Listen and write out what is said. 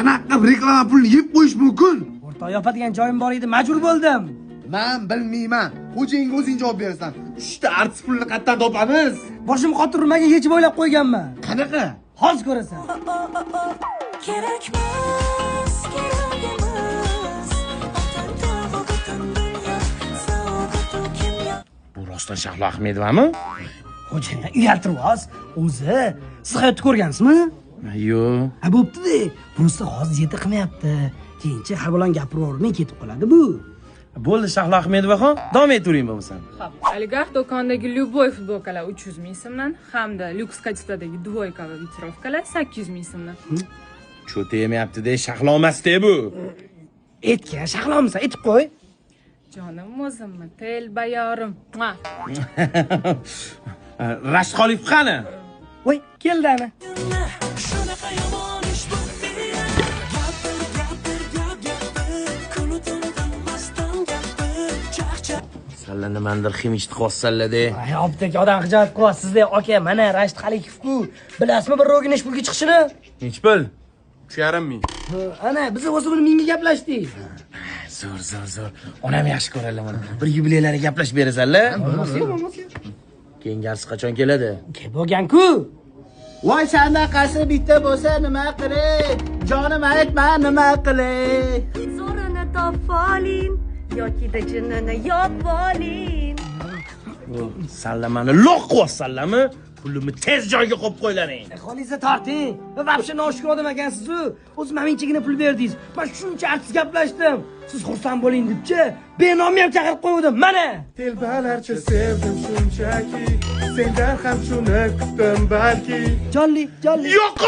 Qanaqa reklama pulini yeb qo'yish mumkin? O'rtoq yopadigan joyim bor edi, majbur bo'ldim. Men bilmayman. Xo'jayinga o'zing javob berasan. 3 ta artist pulni qayerdan topamiz? Boshim qotir urmaga yechib o'ylab qo'yganman. Qanaqa? Hozir ko'rasan. Kerakmas, kerak emas. Otangda butun dunyo, sog'atu kimyo. Bu rostdan Shahlo Ahmedovami? Xo'jayinga uyaltiribsiz. O'zi, siz hayotda ko'rgansizmi? Yo'q. Ha, bo'pti-da. Bunisi hozir yeta qilmayapti. Keyinchi har bilan gapiravermay ketib qoladi bu. Bo'ldi Shahlo Ahmedovaxon, davom etavering bo'lmasam. Xo'p, oligarx do'kondagi Lyuboy futbolkalar 300 ming so'mdan hamda lyuks kачестводagi dvoyka va vitrovkalar 800 ming so'mdan. Cho'ta yemayapti-da, Shahlo emas-da bu. Etga shahlomisan, etib qo'y. Jonim o'zimmi, telbayorim. Rashid Xoliqov qani? Voy, keldi ana. Shunaqa yomon ish bo'ldi. Gapir, kunutim bilmasdan gapir. Chaqchaq. Salla nimandir ximishni xossallada. Ay, obdek odam xijolat qilyapsiz-da, aka. Mana Rashid Xoliqov-ku. Bilasizmi bir roginish pulga chiqishini? Nech pul? 3,5 ming. Ana, biz o'zi buni mingga gaplashdik. Zo'r. Onam yaxshi ko'radilar buni. Bir yubileylarga gaplashib berasanlar. Kengarsi qachon keladi? Kelib bo'lgan-ku. Voy sandaqasi bitta bo'lsa nima qilay? Jonim aytma nima qilay? Zo'rini topoling yoki jinini yopib oling. Salla mani loq qilyapsanlarmi? Pulimni tez joyga qo'yib qo'ylaring. Qo'lingizga torting. Va vobshe noshukr odam ekansiz-ku. O'zi men minchagina pul berdingiz. Men shuncha artist gaplashdim. Siz xursand bo'ling debchi, benomni ham chaqirib qo'ydim. Mana. Telbalarcha sevdim shunchaki, sendan ham shuni kutdim balki. Jonli. Yo'q!